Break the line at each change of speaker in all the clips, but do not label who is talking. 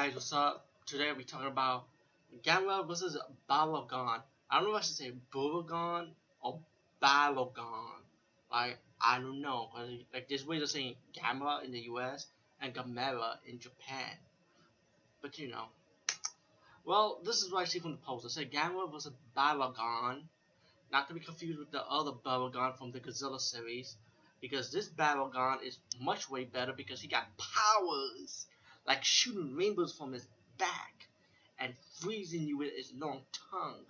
guys, what's up? Today we're talking about Gamera versus Barugon. I don't know if I should say Barugon or Barugon. I don't know. Like there's ways of saying Gamera in the US and Gamera in Japan. But well, this is what I see from the post. It said Gamera versus Barugon, not to be confused with the other Barugon from the Godzilla series, because this Barugon is much way better because he got powers like shooting rainbows from his back and freezing you with his long tongue.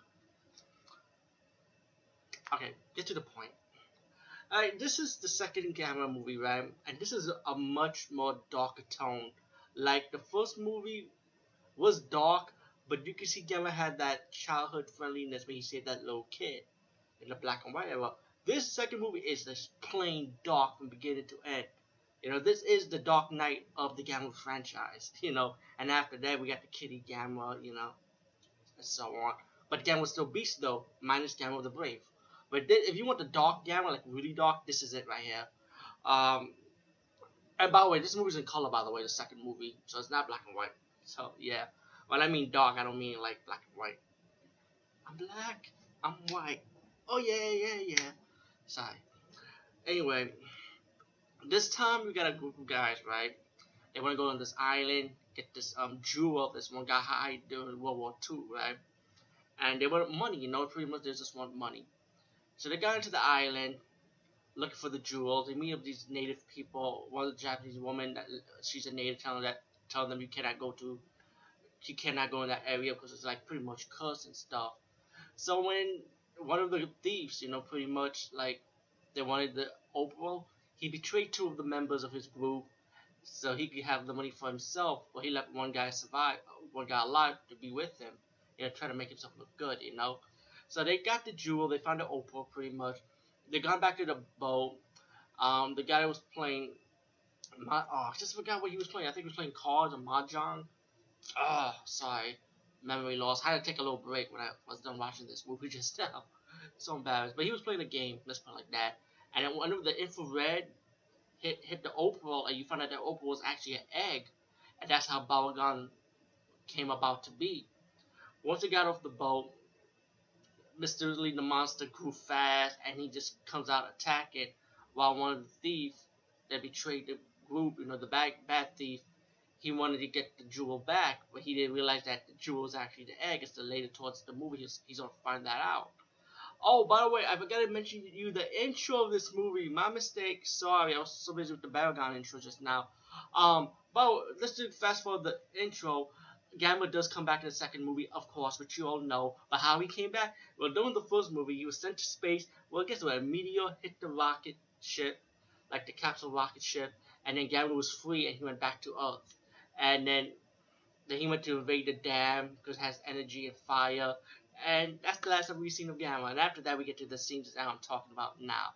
Okay, get to the point. Alright, this is the second Gamera movie, right? And this is a much more darker tone. Like the first movie was dark, but you can see Gamera had that childhood friendliness when he saved that little kid in the black and white era. This second movie is just plain dark from beginning to end. This is the Dark Knight of the Gamera franchise, and after that we got the Kitty Gamera, and so on. But Gamera's still beast though, minus Gamera the Brave. But if you want the dark Gamera, like really dark, this is it right here. And by the way, this movie's in color, by the way, the second movie, so it's not black and white. So yeah, when I mean dark, I don't mean like black and white. I'm black, I'm white. Oh yeah. Sorry. Anyway, this time we got a group of guys, right? They want to go on this island, get this jewel this one guy hide during World War II, right? And they want money, pretty much they just want money. So they got into the island looking for the jewels. They meet up these native people. One of the Japanese women, that she's a native, telling them you cannot go in that area because it's like pretty much cursed and stuff. So when one of the thieves, pretty much like they wanted the opal, he betrayed two of the members of his group so he could have the money for himself. But he left one guy alive to be with him, trying to make himself look good, So they got the jewel, they found the opal pretty much. They got back to the boat. The guy was playing, I just forgot what he was playing. I think he was playing cards or mahjong. Sorry, memory loss. I had to take a little break when I was done watching this movie just now. So embarrassed. But he was playing a game, let's put it like that. And then one of the infrared hit the opal, and you found out that opal was actually an egg, and that's how Barugon came about to be. Once he got off the boat, mysteriously the monster grew fast, and he just comes out attacking, while one of the thieves that betrayed the group, the bad thief, he wanted to get the jewel back, but he didn't realize that the jewel was actually the egg. It's the later towards the movie he's gonna find that out. Oh, by the way, I forgot to mention to you the intro of this movie. My mistake. Sorry, I was so busy with the Barugon intro just now. But let's do fast forward the intro. Gamera does come back in the second movie, of course, which you all know. But how he came back? Well, during the first movie, he was sent to space. Well, guess what? A meteor hit the rocket ship, like the capsule rocket ship, and then Gamera was free and he went back to Earth. And then he went to invade the dam because it has energy and fire. And that's the last time we've seen of Gamera. And after that, we get to the scenes that I'm talking about now.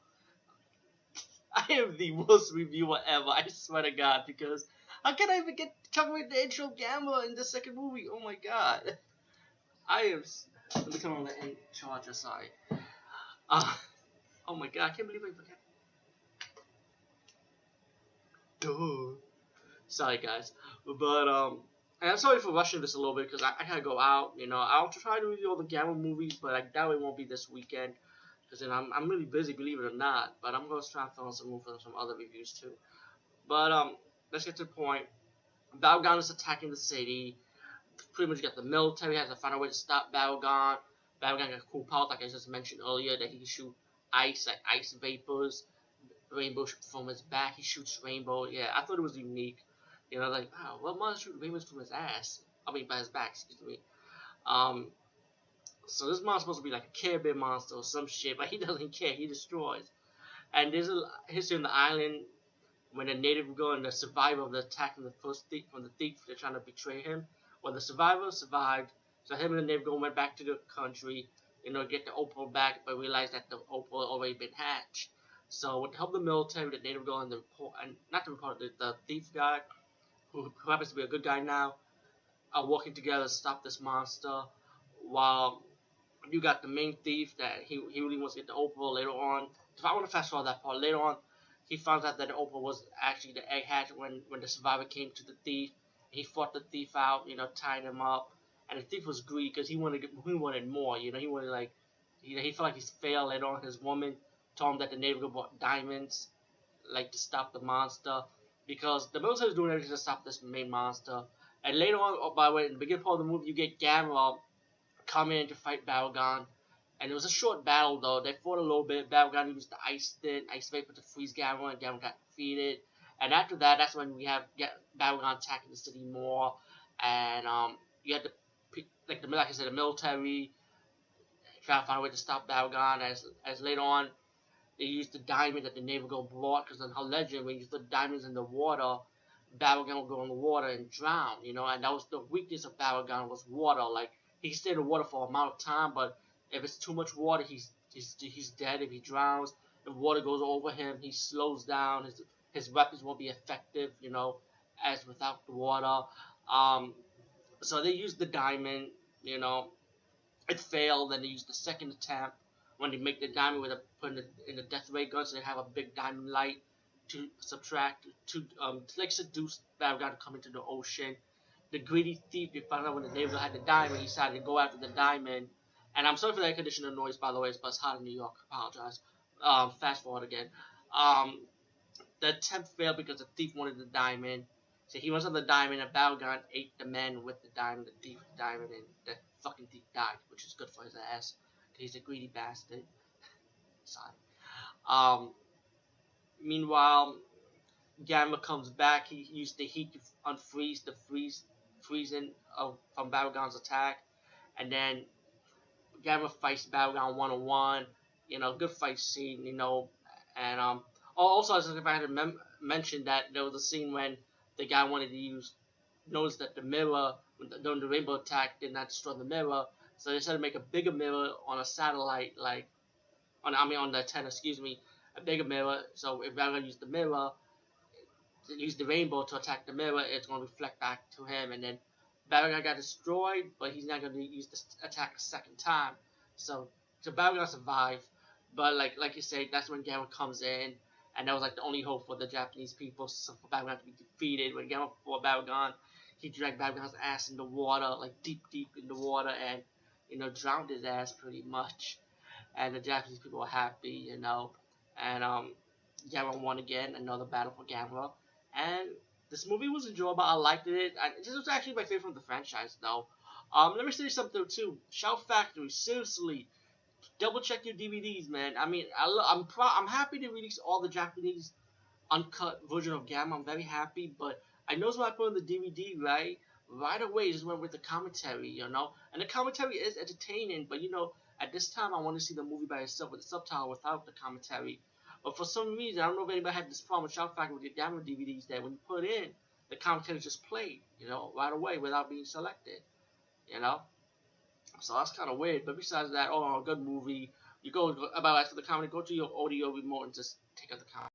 I am the worst reviewer ever, I swear to God, because how can I even get covering the intro of Gamera in the second movie? Oh my God. Let me turn on the charger, sorry. Oh my God, I can't believe I forgot. Duh. Sorry, guys. But, and I'm sorry for rushing this a little bit because I gotta go out. I'll try to review all the Gamera movies, but I doubt it won't be this weekend because I'm really busy, believe it or not. But I'm gonna try and fill in some room for some other reviews too. But let's get to the point. Barugon is attacking the city. Pretty much got the military has to find a way to stop Barugon. Barugon got cool powers, like I just mentioned earlier, that he can shoot ice, like ice vapors, rainbow from his back. He shoots rainbow. Yeah, I thought it was unique. Like, wow, what monster shoot rainbows from his ass? by his back, excuse me. So this monster's supposed to be like a Care Bear monster or some shit, but he doesn't care. He destroys. And there's a history on the island when the native girl and the survivor of the attack from the first thief, they're trying to betray him. Well, the survivor survived, so him and the native girl went back to the country, get the opal back, but realized that the opal had already been hatched. So with the help of the military, the native girl and the thief guy, who happens to be a good guy now, are working together to stop this monster. While you got the main thief that he really wants to get the opal later on. If I want to fast forward that part, later on, he finds out that the opal was actually the egg hatch when the survivor came to the thief, He fought the thief out, tied him up, and the thief was greedy because he wanted more. He wanted like, he felt like he's failed later on. His woman told him that the neighbor bought diamonds, like to stop the monster, because the military is doing everything to stop this main monster. And later on, oh, by the way, in the beginning part of the movie, you get Gamera come in to fight Barugon. And it was a short battle though. They fought a little bit. Barugon used the ice vapor to freeze Gamera, and Gamera got defeated. And after that, that's when we have Barugon attacking the city more. And you had like I said, the military trying to find a way to stop Barugon. As later on, they used the diamond that the Neighbor brought, because in her legend, when you put diamonds in the water, Barugon will go in the water and drown, and that was the weakness of Barugon, was water. Like, he can stay in the water for a amount of time, but if it's too much water, he's dead. If he drowns, if water goes over him, he slows down. His weapons won't be effective, as without the water. Um, so they used the diamond, you know, it failed. Then they used the second attempt when they make the diamond with put in the death ray gun, so they have a big diamond light to subtract to like seduce Barugon to come into the ocean. The greedy thief, they found out when the neighbor had the diamond, he decided to go after the diamond. And I'm sorry for that condition of noise, by the way, but it's hot in New York. I apologize. Fast forward again. Um, the attempt failed because the thief wanted the diamond. So he wanted the diamond, and Barugon ate the man with the diamond, the thief with the diamond, and the fucking thief died, which is good for his ass. He's a greedy bastard. Sorry. Um, Meanwhile, Gamma comes back. He used the heat to unfreeze the freezing from Barugon's attack, and then Gamma fights Barugon 1-on-1. Good fight scene. And also I was if I had to mention that there was a scene when the guy wanted to noticed that the mirror during the rainbow attack did not destroy the mirror, so they decided to make a bigger mirror on a satellite, like on the antenna, excuse me, a bigger mirror. So if Barugon used the mirror, use the rainbow to attack the mirror, it's going to reflect back to him, and then Barugon got destroyed, but he's not going to use the attack a second time. So Barugon survived, but like you said, that's when Gamma comes in, and that was like the only hope for the Japanese people, so for Barugon to be defeated. When Gamma fought Barugon, he dragged Barugon's ass in the water, like deep in the water, and drowned his ass pretty much. And the Japanese people were happy, and Gamera won again, another battle for Gamera. And this movie was enjoyable. I liked it. This was actually my favorite from the franchise, though. Let me say something too. Shout Factory, seriously, double check your DVDs, man. I mean, I'm happy to release all the Japanese uncut version of Gamma. I'm very happy, but I noticed when I put on the DVD, right away just went with the commentary, and the commentary is entertaining, but at this time I want to see the movie by itself with the subtitle without the commentary. But for some reason, I don't know if anybody had this problem with Shout Factory with the Gamma DVDs, that when you put it in, the commentary just played, right away without being selected, you know. So that's kind of weird. But besides that, good movie. You go about as for the comedy, go to your audio remote and just take out the commentary.